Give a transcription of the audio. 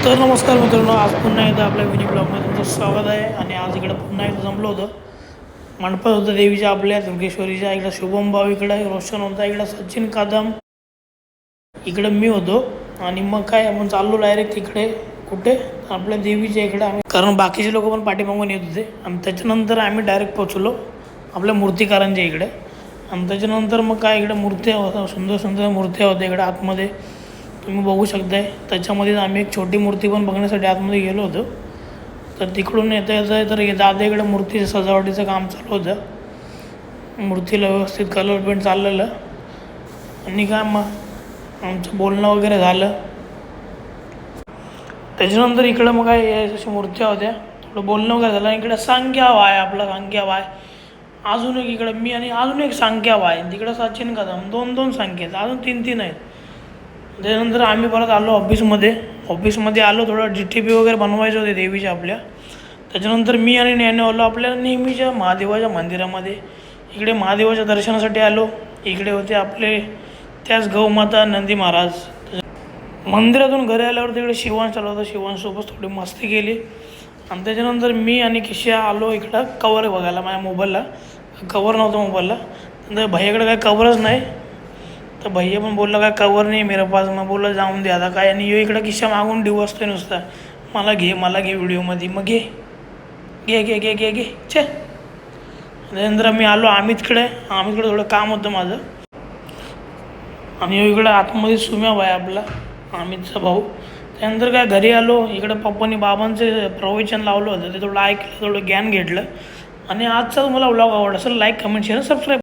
तर नमस्कार मित्रांनो, आज पुन्हा एकदा आपल्या मिनी ब्लॉगमध्ये तुमचं स्वागत आहे. आणि आज इकडं पुन्हा एकदा जमलो होतं. मंडपात होतं देवीच्या आपल्या दुर्गेश्वरीच्या. इकडं शुभम भाऊ, इकडं रोशन होता, इकडं सचिन कदम, इकडं मी होतो. आणि मग काय आपण चाललो डायरेक्ट तिकडे कुठे आपल्या देवीच्या इकडे आम्ही, कारण बाकीचे लोक पण पाठीमागून येत होते. आणि त्याच्यानंतर आम्ही डायरेक्ट पोचलो आपल्या मूर्तिकारांच्या इकडे. आणि त्याच्यानंतर मग काय इकडे मूर्त्या होत्या, सुंदर सुंदर मूर्त्या होत्या इकडे आतमध्ये, तुम्ही बघू शकताय. त्याच्यामध्येच आम्ही एक छोटी मूर्ती पण बघण्यासाठी आतमध्ये गेलो होतो. तर तिकडून येता येतं तर दादाकडे मूर्ती सजावटीचं काम चालू होतं. मूर्तीला व्यवस्थित कलर पेंट चाललेलं. आणि काय मग आमचं बोलणं वगैरे झालं. त्याच्यानंतर इकडं मग काय अशा मूर्त्या होत्या, थोडं बोलणं वगैरे झालं. इकडं सांग्या वाय, आपला सांग्या वाय, अजून एक इकडं मी आणि अजून एक सांग्या वाय, तिकडं सचिन कदम, दोन दोन सांग्या आहेत, अजून तीन तीन आहेत. त्याच्यानंतर आम्ही परत आलो ऑफिसमध्ये आलो. थोडं DTP वगैरे बनवायचे होते देवीच्या आपल्या. त्याच्यानंतर मी आणि नॅनो आलो आपल्या नेहमीच्या महादेवाच्या मंदिरामध्ये. इकडे महादेवाच्या दर्शनासाठी आलो. इकडे होते आपले त्याच गौमाता नंदी महाराज. मंदिरातून घरी आल्यावर तिकडे शिवांश आला होता. शिवांशसोबत थोडी मस्ती केली. आणि त्याच्यानंतर मी आणि किशा आलो इकडं कवर बघायला. माझ्या मोबाईलला कवर नव्हतं मोबाईलला. नंतर भैयाकडे काय कवरच नाही. तर भैया पण बोलला काय कवर नाही मेरे पास. मग बोललं जाऊन दे आता काय. आणि यो इकडं किशा मागून डिवसतोय नुसता, मला घे व्हिडिओमध्ये. मग घे घे घे घे घे घे छे. त्यानंतर मी आलो अमितकडे थोडं काम होतं माझं. आणि यो इकडं आतमध्ये सुम्या भाई आपला अमितचा भाऊ. त्यानंतर काय घरी आलो. इकडं पप्पांनी बाबांचे प्रवचन लावलं होतं, ते थोडं ऐकलं, थोडं ज्ञान घेतलं. आणि आजचा तुम्हाला व्लॉग आवडला असेल, लाईक, कमेंट, शेअर, सबस्क्राईब.